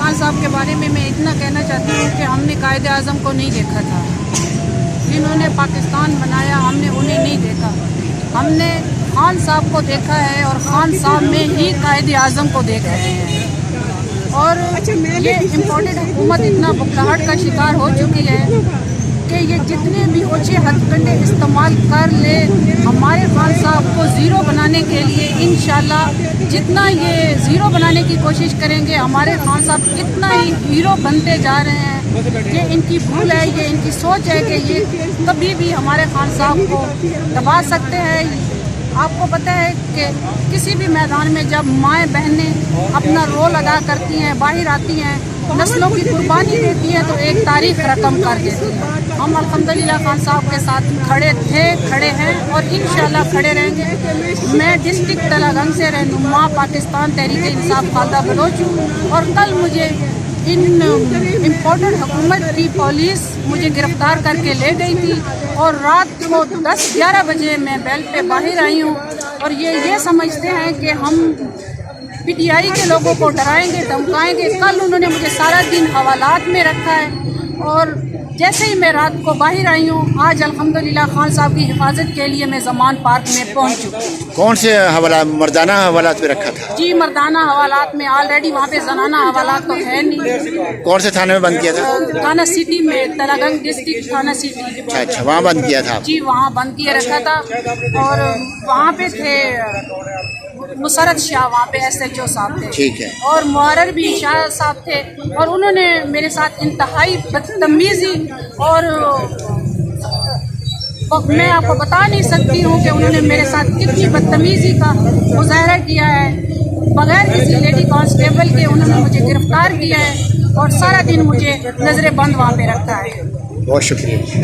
खान साहब के बारे में मैं इतना कहना चाहती हूँ कि हमने कायदे आज़म को नहीं देखा था। जिन्होंने पाकिस्तान बनाया हमने उन्हें नहीं देखा, हमने खान साहब को देखा है और खान साहब में ही कायदे आज़म को देख रहे हैं। और ये इम्पोर्टेड हुकूमत इतना बुखलाहट का शिकार हो चुकी है कि ये जितने भी ऊँचे हथकंडे इस्तेमाल कर ले हमारे खान साहब को ज़ीरो बनाने के लिए, इंशाल्लाह जितना ये ज़ीरो बनाने की कोशिश करेंगे हमारे खान साहब इतना ही हीरो बनते जा रहे हैं। ये इनकी भूल है, ये इनकी सोच है कि ये कभी भी हमारे खान साहब को दबा सकते हैं। आपको पता है कि किसी भी मैदान में जब माएँ बहनें अपना रोल अदा करती हैं, बाहर आती हैं, नस्लों की कुर्बानी देती हैं, तो एक तारीख रकम कर देती है। हम अल्हम्दुलिल्लाह खान साहब के साथ खड़े थे, खड़े हैं और इंशाल्लाह खड़े रहेंगे। मैं डिस्ट्रिक्ट तलागंग से रहनुमा पाकिस्तान तहरीक इंसाफ खालदा बलोच हूँ और कल मुझे इन इम्पोर्टेड हुकूमत की पुलिस मुझे गिरफ़्तार करके ले गई थी और रात को 10-11 बजे मैं बेल पे बाहर आई हूँ। और ये समझते हैं कि हम PTI के लोगों को डराएंगे, धमकाएंगे। कल उन्होंने मुझे सारा दिन हवालात में रखा है और जैसे ही मैं रात को बाहर आई हूँ, आज अल्हम्दुलिल्लाह खान साहब की हिफाजत के लिए मैं ज़मान पार्क में पहुँच चुकी हूँ। कौन से हवाला, मर्दाना हवालात पे रखा था? जी मर्दाना हवालात में, ऑलरेडी वहाँ पे जनाना हवालात तो है नहीं। कौन से थाने में बंद किया था? थाना सिटी में, तलागंग डिस्ट्रिक्ट थाना सिटी। अच्छा, वहाँ बंद किया था? जी वहाँ बंद किए रखा था और वहाँ पे थे मुसरत शाह, वहाँ पे SHO साहब थे। ठीक है। और मुहर्रर भी शाह साहब थे और उन्होंने मेरे साथ इंतहाई बदतमीजी और मैं आपको बता नहीं सकती हूँ कि उन्होंने मेरे साथ कितनी बदतमीजी का मुजाहरा किया है। बगैर किसी लेडी कांस्टेबल के उन्होंने मुझे गिरफ्तार किया है और सारा दिन मुझे नजरे बंद वहाँ पे रखा है। बहुत शुक्रिया।